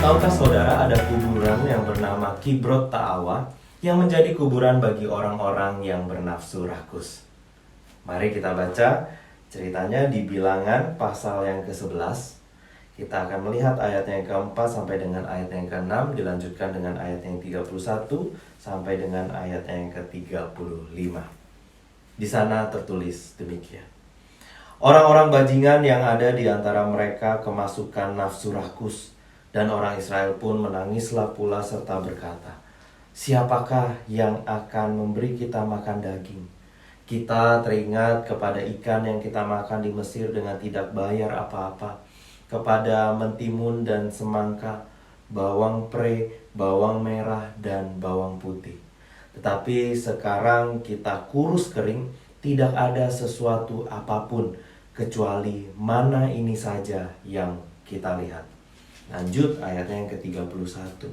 Tahukah saudara ada kuburan yang bernama Kibrot Ta'awa yang menjadi kuburan bagi orang-orang yang bernafsu rakus? Mari kita baca ceritanya di Bilangan pasal yang ke-11. Kita akan melihat ayat yang ke-4 sampai dengan ayat yang ke-6, dilanjutkan dengan ayat yang 31 sampai dengan ayat yang ke-35. Di sana tertulis demikian. Orang-orang bajingan yang ada di antara mereka kemasukan nafsu rakus, dan orang Israel pun menangislah pula serta berkata, "Siapakah yang akan memberi kita makan daging? Kita teringat kepada ikan yang kita makan di Mesir dengan tidak bayar apa-apa, kepada mentimun dan semangka, bawang pre, bawang merah, dan bawang putih. Tetapi sekarang kita kurus kering, tidak ada sesuatu apapun, kecuali mana ini saja yang kita lihat." Lanjut ayatnya yang ke-31.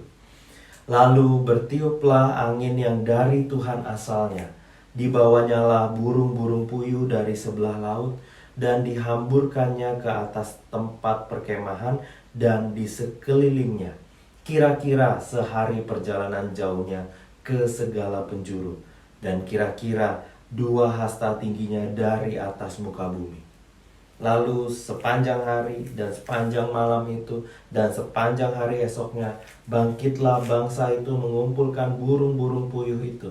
Lalu bertiuplah angin yang dari Tuhan asalnya, dibawanya lah burung-burung puyuh dari sebelah laut, dan dihamburkannya ke atas tempat perkemahan dan di sekelilingnya, kira-kira sehari perjalanan jauhnya ke segala penjuru, dan kira-kira 2 hasta tingginya dari atas muka bumi. Lalu sepanjang hari dan sepanjang malam itu dan sepanjang hari esoknya, bangkitlah bangsa itu mengumpulkan burung-burung puyuh itu.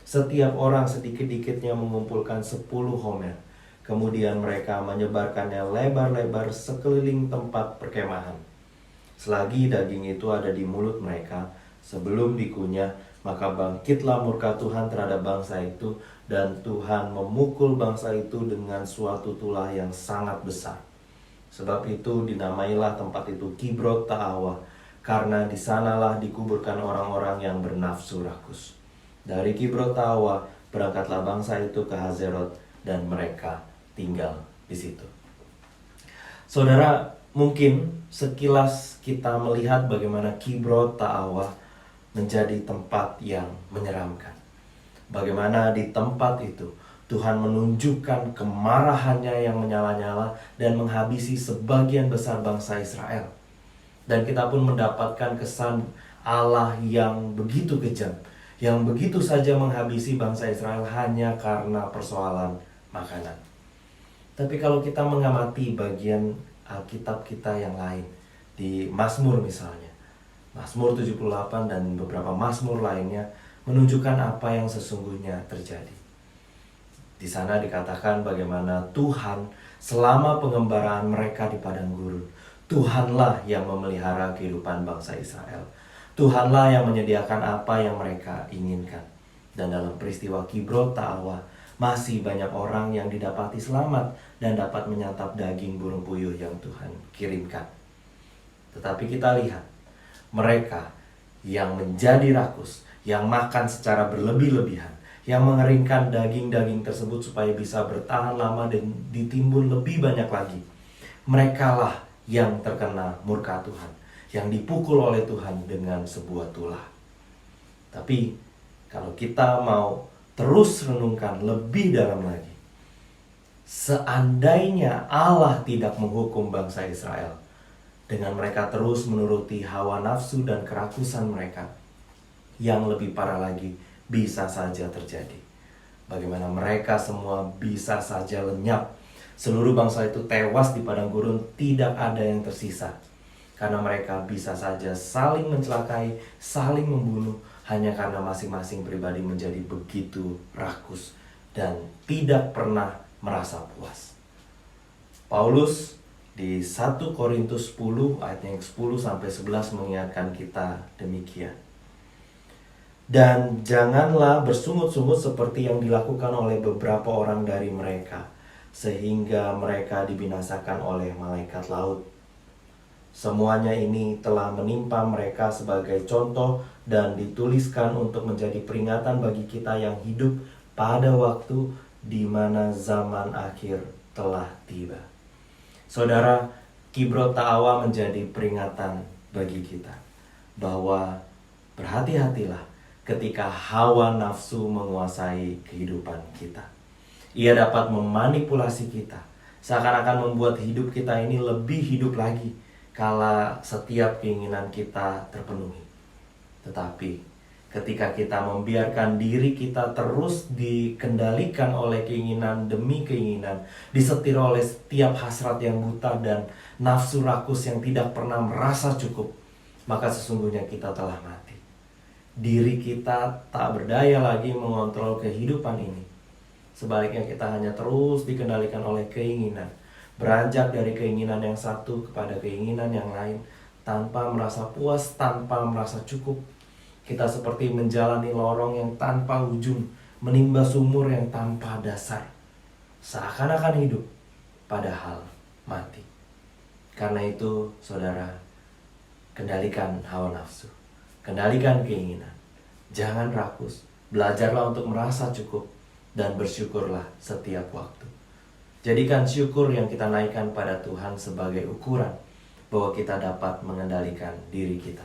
Setiap orang sedikit-dikitnya mengumpulkan 10 homer. Kemudian mereka menyebarkannya lebar-lebar sekeliling tempat perkemahan. Selagi daging itu ada di mulut mereka, sebelum dikunyah, maka bangkitlah murka Tuhan terhadap bangsa itu, dan Tuhan memukul bangsa itu dengan suatu tulah yang sangat besar. Sebab itu dinamailah tempat itu Kibrot Ta'awa, karena di sanalah dikuburkan orang-orang yang bernafsu rakus. Dari Kibrot Ta'awa berangkatlah bangsa itu ke Hazerot, dan mereka tinggal di situ. Saudara, mungkin sekilas kita melihat bagaimana Kibrot Ta'awa menjadi tempat yang menyeramkan. Bagaimana di tempat itu Tuhan menunjukkan kemarahannya yang menyala-nyala dan menghabisi sebagian besar bangsa Israel. Dan kita pun mendapatkan kesan Allah yang begitu kejam, yang begitu saja menghabisi bangsa Israel hanya karena persoalan makanan. Tapi kalau kita mengamati bagian Alkitab kita yang lain, di Mazmur misalnya, Mazmur 78 dan beberapa Mazmur lainnya menunjukkan apa yang sesungguhnya terjadi. Di sana dikatakan bagaimana Tuhan selama pengembaraan mereka di padang gurun, Tuhanlah yang memelihara kehidupan bangsa Israel. Tuhanlah yang menyediakan apa yang mereka inginkan. Dan dalam peristiwa Kibrot Ta'awa, masih banyak orang yang didapati selamat dan dapat menyantap daging burung puyuh yang Tuhan kirimkan. Tetapi kita lihat, mereka yang menjadi rakus, yang makan secara berlebih-lebihan, yang mengeringkan daging-daging tersebut supaya bisa bertahan lama dan ditimbun lebih banyak lagi, merekalah yang terkena murka Tuhan, yang dipukul oleh Tuhan dengan sebuah tulah. Tapi kalau kita mau terus renungkan lebih dalam lagi, seandainya Allah tidak menghukum bangsa Israel dengan mereka terus menuruti hawa nafsu dan kerakusan mereka, yang lebih parah lagi bisa saja terjadi. Bagaimana mereka semua bisa saja lenyap. Seluruh bangsa itu tewas di padang gurun, tidak ada yang tersisa. Karena mereka bisa saja saling mencelakai, saling membunuh, hanya karena masing-masing pribadi menjadi begitu rakus dan tidak pernah merasa puas. Paulus di 1 Korintus 10 ayat yang 10 sampai 11 mengingatkan kita demikian. Dan janganlah bersungut-sungut seperti yang dilakukan oleh beberapa orang dari mereka, sehingga mereka dibinasakan oleh malaikat laut. Semuanya ini telah menimpa mereka sebagai contoh dan dituliskan untuk menjadi peringatan bagi kita yang hidup pada waktu di mana zaman akhir telah tiba. Saudara, Kibrot Ta'awa menjadi peringatan bagi kita bahwa berhati-hatilah ketika hawa nafsu menguasai kehidupan kita. Ia dapat memanipulasi kita, seakan-akan membuat hidup kita ini lebih hidup lagi, kala setiap keinginan kita terpenuhi. Tetapi ketika kita membiarkan diri kita terus dikendalikan oleh keinginan demi keinginan, disetir oleh setiap hasrat yang buta dan nafsu rakus yang tidak pernah merasa cukup, maka sesungguhnya kita telah mati. Diri kita tak berdaya lagi mengontrol kehidupan ini. Sebaliknya kita hanya terus dikendalikan oleh keinginan, beranjak dari keinginan yang satu kepada keinginan yang lain, tanpa merasa puas, tanpa merasa cukup. Kita seperti menjalani lorong yang tanpa ujung, menimba sumur yang tanpa dasar. Seakan-akan hidup, padahal mati. Karena itu, saudara, kendalikan hawa nafsu, kendalikan keinginan. Jangan rakus, belajarlah untuk merasa cukup, dan bersyukurlah setiap waktu. Jadikan syukur yang kita naikkan pada Tuhan sebagai ukuran bahwa kita dapat mengendalikan diri kita,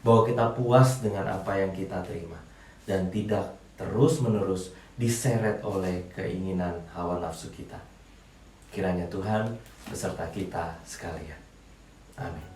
bahwa kita puas dengan apa yang kita terima, dan tidak terus-menerus diseret oleh keinginan hawa nafsu kita. Kiranya Tuhan beserta kita sekalian. Amin.